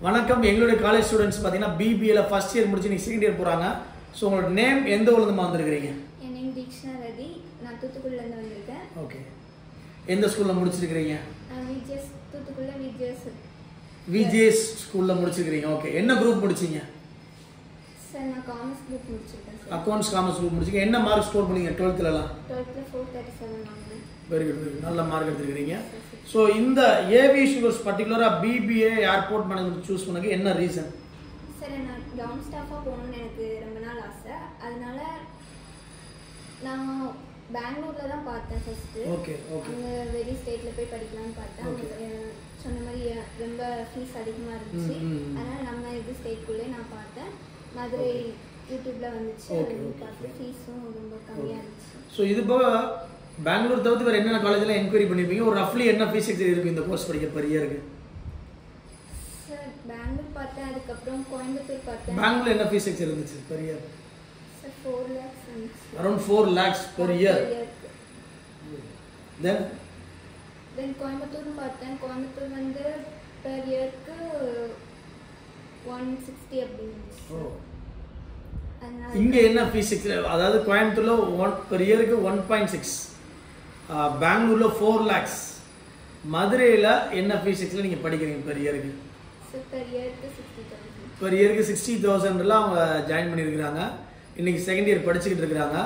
வணக்கம் எங்களுடைய college students பாத்தீங்கன்னா BBA ஃபர்ஸ்ட் இயர் முடிச்சு நீங்க செகண்ட் இயர் போறாங்க. சோ உங்களோட நேம் எந்த ஊர்ல இருந்து வந்திருக்கீங்க? என் நேம் தீக்ஷனா ரதி. நான் தூத்துக்குடில இருந்து வந்திருக்கேன். ஓகே. எந்த ஸ்கூல்ல முடிச்சிருக்கீங்க? விஜிஎஸ் தூத்துக்குடில விஜிஎஸ் ஸ்கூல்ல முடிச்சிருக்கீங்க. ஓகே. என்ன குரூப் முடிச்சீங்க? சார் நான் காமர்ஸ் குரூப் முடிச்சிருக்கேன் சார். அக்கவுண்ட்ஸ் காமர்ஸ் குரூப் முடிச்சீங்க. என்ன மார்க் ஸ்கோர் பண்ணீங்க 12th லலாம்? 12th 437 வாங்குனேன். Very good. நல்ல மார்க் எடுத்துக்கிறீங்க. சோ இந்த ஏவியேஷன் கோர்ஸ் பர்టిక్యులரா BBA ஏர்போர்ட் மேனேஜ்மென்ட் சூஸ் பண்ணதுக்கு என்ன ரீசன்? சார் நான் கிரவுண்ட் ஸ்டாஃபா போகணும்னு எனக்கு ரொம்ப நாள் ஆசை. அதனால நான் பெங்களூர்ல தான் பார்த்தேன் ஃபர்ஸ்ட். Okay okay. அங்க வெளி ஸ்டேட்ல போய் படிக்கலாம்னு பார்த்தேன். சொன்ன மாதிரி ரொம்ப ஃபீஸ் அதிகமா இருந்துச்சு. அதனால நம்ம இது ஸ்டேட்குள்ளே நான் பார்த்தேன். மதுரை யூடியூப்ல வந்துச்சு. பார்த்து ஃபீஸும் ரொம்ப கம்மியா இருந்துச்சு. சோ இது போக பெங்களூர் தவிர்த்து வேற என்னென்ன காலேஜ்ல என்கொயரி பண்ணிருப்பீங்க? ஒரு ரஃப்லி என்ன ஃபீஸ் ஸ்ட்ரக்சர் இருக்கு இந்த கோர்ஸ் படிக்க per year க்கு? சார் பெங்களூர் பார்த்தேன், அதுக்கப்புறம் கோயம்புத்தூர் பார்த்தேன். பெங்களூர் என்ன ஃபீஸ் ஸ்ட்ரக்சர் இருந்துச்சு per year? சார் 4 lakhs இருந்துச்சு. Around 4 lakhs per year. Then Coimbatore பார்த்தேன். கோயம்புத்தூர் வந்து per yearக்கு 160 அப்படி இருந்துச்சு. இங்க என்ன ஃபீஸ் ஸ்ட்ரக்சர்? அதாவது கோயம்புத்தூர்ல per yearக்கு 1.6, பெங்களூர்ல 4 lakhs, மதுரையில என்ன ஃபீஸ் ஸ்ட்ரக்சர்ல நீங்க படிக்கிறீங்க per yearக்கு? சார் per yearக்கு 60,000. per yearக்கு 60,000ல அவங்க ஜாயின் பண்ணியிருக்காங்க. இன்னைக்கு செகண்ட் இயர் படிச்சுக்கிட்டு இருக்காங்க.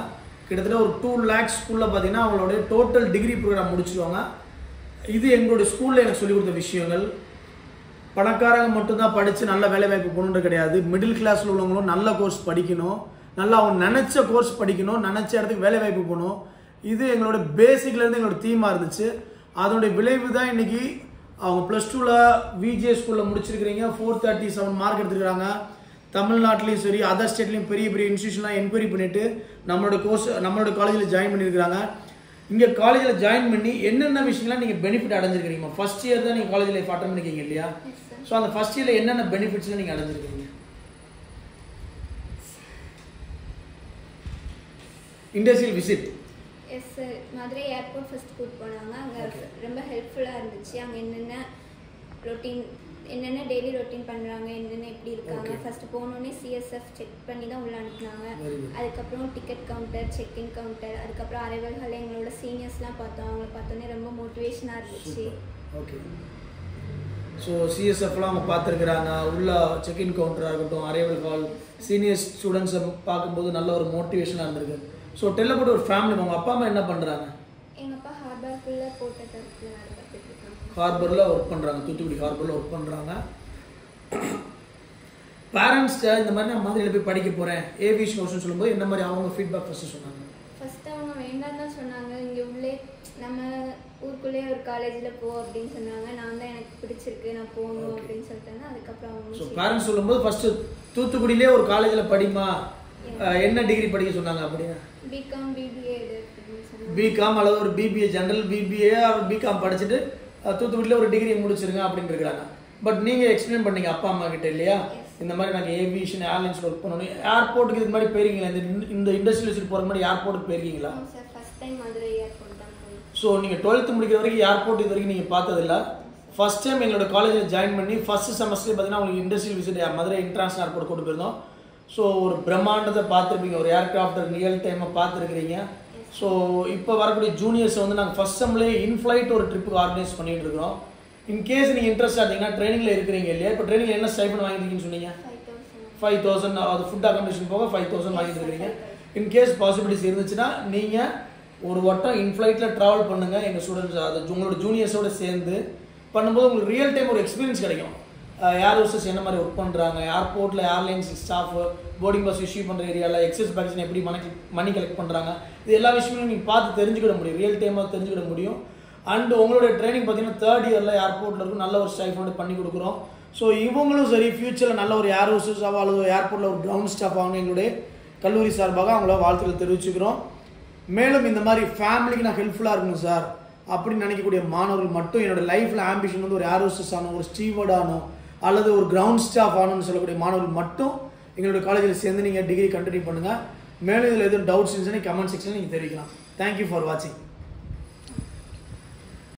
கிட்டத்தட்ட ஒரு 2 lakhs ஸ்கூல்ல பாத்தீங்கன்னா அவங்களோட டோட்டல் டிகிரி ப்ரோக்ராம் முடிச்சிடுவாங்க. இது எங்களுடைய ஸ்கூல்ல எனக்கு சொல்லிக் கொடுத்த விஷயங்கள். பணக்காரங்க மட்டும்தான் படிச்சு நல்ல வேலை வாய்ப்பு போகணுன்றது கிடையாது. மிடில் கிளாஸ்ல உள்ளவங்களும் நல்ல கோர்ஸ் படிக்கணும், நல்லா அவங்க நினைச்ச கோர்ஸ் படிக்கணும், நினைச்ச இடத்துக்கு வேலை வாய்ப்பு போகணும். இது எங்களோட பேசிக்ல இருந்து எங்களோட தீமா இருந்துச்சு. அதோட விளைவு தான் இன்னைக்கு அவங்க +2ல விஜே ஸ்கூல்ல முடிச்சிருக்கிறீங்க. 437 மார்க் எடுத்துருக்காங்க. தமிழ்நாட்டிலையும் சரி அதர் ஸ்டேட்லையும் பெரிய பெரிய இன்ஸ்டியூஷன்லாம் என்கொயரி பண்ணிட்டு நம்மளோட காலேஜில் ஜாயின் பண்ணியிருக்காங்க. இங்கே காலேஜில் ஜாயின் பண்ணி என்னென்ன விஷயங்கள்லாம் நீங்கள் பெனிஃபிட் அடைஞ்சிருக்கீங்க? ஃபர்ஸ்ட் இயர் தான் நீங்கள் காலேஜில் லைஃப் அட்டன் பண்ணிருக்கீங்க இல்லையா? ஸோ அந்த ஃபர்ஸ்ட் இயரில் என்னென்ன பெனிஃபிட்ஸ்லாம் நீங்கள் அடைஞ்சிருக்கீங்க? Industrial visit. Yes sir, Madurai airport first கூட்டு போனாங்க. அங்கே ரொம்ப ஹெல்ப்ஃபுல்லாக இருந்துச்சு. அங்கே என்னென்ன டெய்லி ரொட்டீன் பண்ணுறாங்க, என்னென்ன எப்படி இருக்காங்க. ஃபர்ஸ்ட் போனோடனே CSF செக் பண்ணி தான் உள்ள அனுப்புனாங்க. அதுக்கப்புறம் டிக்கெட் கவுண்டர், செக்இன் கவுண்டர், அதுக்கப்புறம் அரைவல் ஹால் எங்களோட சீனியர்ஸ்லாம் பார்த்தோம். அவங்கள பார்த்தோன்னே ரொம்ப மோட்டிவேஷனாக இருந்துச்சு. ஓகே. ஸோ CSFலாம் அவங்க பார்த்துருக்குறாங்க. உள்ள செக்இன் கவுண்டராக இருக்கட்டும், அரைவல் ஹால், சீனியர் ஸ்டூடெண்ட்ஸை பார்க்கும்போது நல்ல ஒரு மோட்டிவேஷனாக இருந்திருக்கு. ஸோ டெல்ல போட்டு ஒரு ஃபேமிலி, உங்கள் அப்பா அம்மா என்ன பண்ணுறாங்க? எங்கள் அப்பா ஹார்பர்க்குள்ளே போட்ட தரத்தில் வேலை பார்த்துட்டு இருக்காங்க. ஹார்பரில் ஒர்க் பண்ணுறாங்க, தூத்துக்குடி ஹார்பரில் ஒர்க் பண்ணுறாங்க. பேரண்ட்ஸ்கிட்ட இந்த மாதிரி நான் மதுரையில் போய் படிக்க போகிறேன் ஏவியேஷன் கோர்ஸ்னு சொல்லும்போது என்ன மாதிரி அவங்க ஃபீட்பேக் ஃபஸ்ட்டு சொன்னாங்க? ஃபர்ஸ்ட் அவங்க வேண்டாம் தான் சொன்னாங்க. இங்கே உள்ளே நம்ம ஊருக்குள்ளே ஒரு காலேஜில் போ அப்படின்னு சொன்னாங்க. நான் தான் எனக்கு பிடிச்சிருக்கு, நான் போகணும் அப்படின்னு சொல்லிட்டேன்னா அதுக்கப்புறம் அவங்க ஸோ பேரண்ட்ஸ் சொல்லும்போது ஃபஸ்ட்டு தூத்துக்குடியிலே ஒரு காலேஜில் படிமா, என்ன டிகிரி படிக்க சொன்னாங்க? அப்படின்னா பிகாம் BBA அப்படின்னு சொன்னாங்க. பிகாம் அல்லது ஒரு BBA ஜென்ரல் BBA பிகாம் படிச்சுட்டு தூத்துக்குடியில் ஒரு டிகிரி முடிச்சிருங்க அப்படின்னு இருக்கிறாங்க. பட் நீங்கள் எக்ஸ்பிளைன் பண்ணீங்க அப்பா அம்மா கிட்ட இல்லையா, இந்த மாதிரி நாங்கள் ஏவியேஷன் ஏர்லைன்ஸ் ஒர்க் பண்ணணும், ஏர்போர்ட்டுக்கு இது மாதிரி போயிருக்கீங்களா? இந்த இண்டஸ்ட்ரியல் விசிட் போகிற மாதிரி ஏர்போர்ட்டுக்கு போயிருக்கீங்களா? Sir first time Madurai airport தான் போனேன். ஸோ நீங்கள் 12th முடிக்கிற வரைக்கும் ஏர்போர்ட் இது வரைக்கும் நீங்கள் பார்த்ததில்ல. ஃபர்ஸ்ட் டைம் எங்களோட காலேஜில் ஜாயின் பண்ணி ஃபர்ஸ்ட் செமஸ்டர் பார்த்தீங்கன்னா உங்களுக்கு industrial visit Madurai international airport கொண்டு போயிருந்தோம். ஸோ ஒரு பிரம்மாண்டத்தை பார்த்துருப்பீங்க, ஒரு ஏர்கிராஃப்டர் ரியல் டைமாக பார்த்துருக்கிறீங்க. ஸோ இப்போ வரக்கூடிய ஜூனியர்ஸ் வந்து நாங்கள் ஃபர்ஸ்ட் செம்லேயே இன்ஃப்ளைட் ஒரு ட்ரிப்புக்கு ஆர்கனைஸ் பண்ணிட்டு இருக்கிறோம். இன்கேஸ் நீங்கள் இன்ட்ரெஸ்ட் ஆகிட்டீங்கன்னா ட்ரைனிங்கில் இருக்கிறீங்க இல்லையா, இப்போ ட்ரைனிங்கில் என்ன ஸ்டைபண்ட் வாங்கிருக்கீங்கன்னு சொன்னீங்க? 5,000. அது ஃபுட் அகாமடேஷன் போக 5,000 வாங்கிட்டு இருக்கிறீங்க. இன்கேஸ் பாசிபிலிட்டிஸ் இருந்துச்சுன்னா நீங்கள் ஒரு வட்டம் இன்ஃப்ளைட்டில் ட்ராவல் பண்ணுங்கள் எங்கள் ஸ்டூடெண்ட்ஸ், அது உங்களோட ஜூனியர்ஸோடு சேர்ந்து பண்ணும்போது உங்களுக்கு ரியல் டைம் ஒரு எக்ஸ்பீரியன்ஸ் கிடைக்கும். ஏர் ஹோஸ்டஸ் என்ன மாதிரி ஒர்க் பண்ணுறாங்க, ஏர்போர்ட்டில் airlines staff boarding pass issue பண்ணுற ஏரியாவில் எக்ஸஸ் பேக்கேஜ் எப்படி மணி கலெக்ட் பண்ணுறாங்க, இது எல்லா விஷயமும் நீங்கள் பார்த்து தெரிஞ்சுக்கிட முடியும், ரியல் டைமாக தெரிஞ்சுக்கிட முடியும். அண்ட் உங்களுடைய ட்ரைனிங் பார்த்தீங்கன்னா 3rd இயரில் ஏர்போர்ட்டில் இருக்கும் நல்ல ஒரு ஸ்டைஃபண்ட் பண்ணி கொடுக்குறோம். ஸோ இவங்களும் சரி ஃபியூச்சரில் நல்ல ஒரு ஏர் ஹோஸ்டஸாக அல்லது ஏர்போர்ட்டில் ஒரு கிரவுண்ட் ஸ்டாஃப் ஆகணும் எங்களுடைய கல்லூரி சார்பாக அவங்கள வாழ்த்துக்களை தெரிவிச்சுக்கிறோம். மேலும் இந்த மாதிரி ஃபேமிலிக்கு நான் ஹெல்ப்ஃபுல்லாக இருக்கணும் சார் அப்படின்னு நினைக்கக்கூடிய மாணவர்கள் மட்டும் என்னோட லைஃப்பில் ஆம்பிஷன் வந்து ஒரு ஏர் ஹோஸ்டஸ் ஆகணும், ஒரு ஸ்டீவர்ட் ஆகணும் அல்லது ஒரு கிரவுண்ட் ஸ்டாஃப் ஆகணும்னு சொல்லக்கூடிய மாணவர்கள் மட்டும் எங்களுடைய காலேஜில் சேர்ந்து நீங்கள் டிகிரி கண்டினியூ பண்ணுங்கள். மேலும் இதில் எதுவும் டவுட்ஸ் இருந்துச்சுன்னா கமெண்ட் செக்ஷனில் நீங்கள் தெரிவிக்கலாம். தேங்க்யூ ஃபார் வாட்சிங்.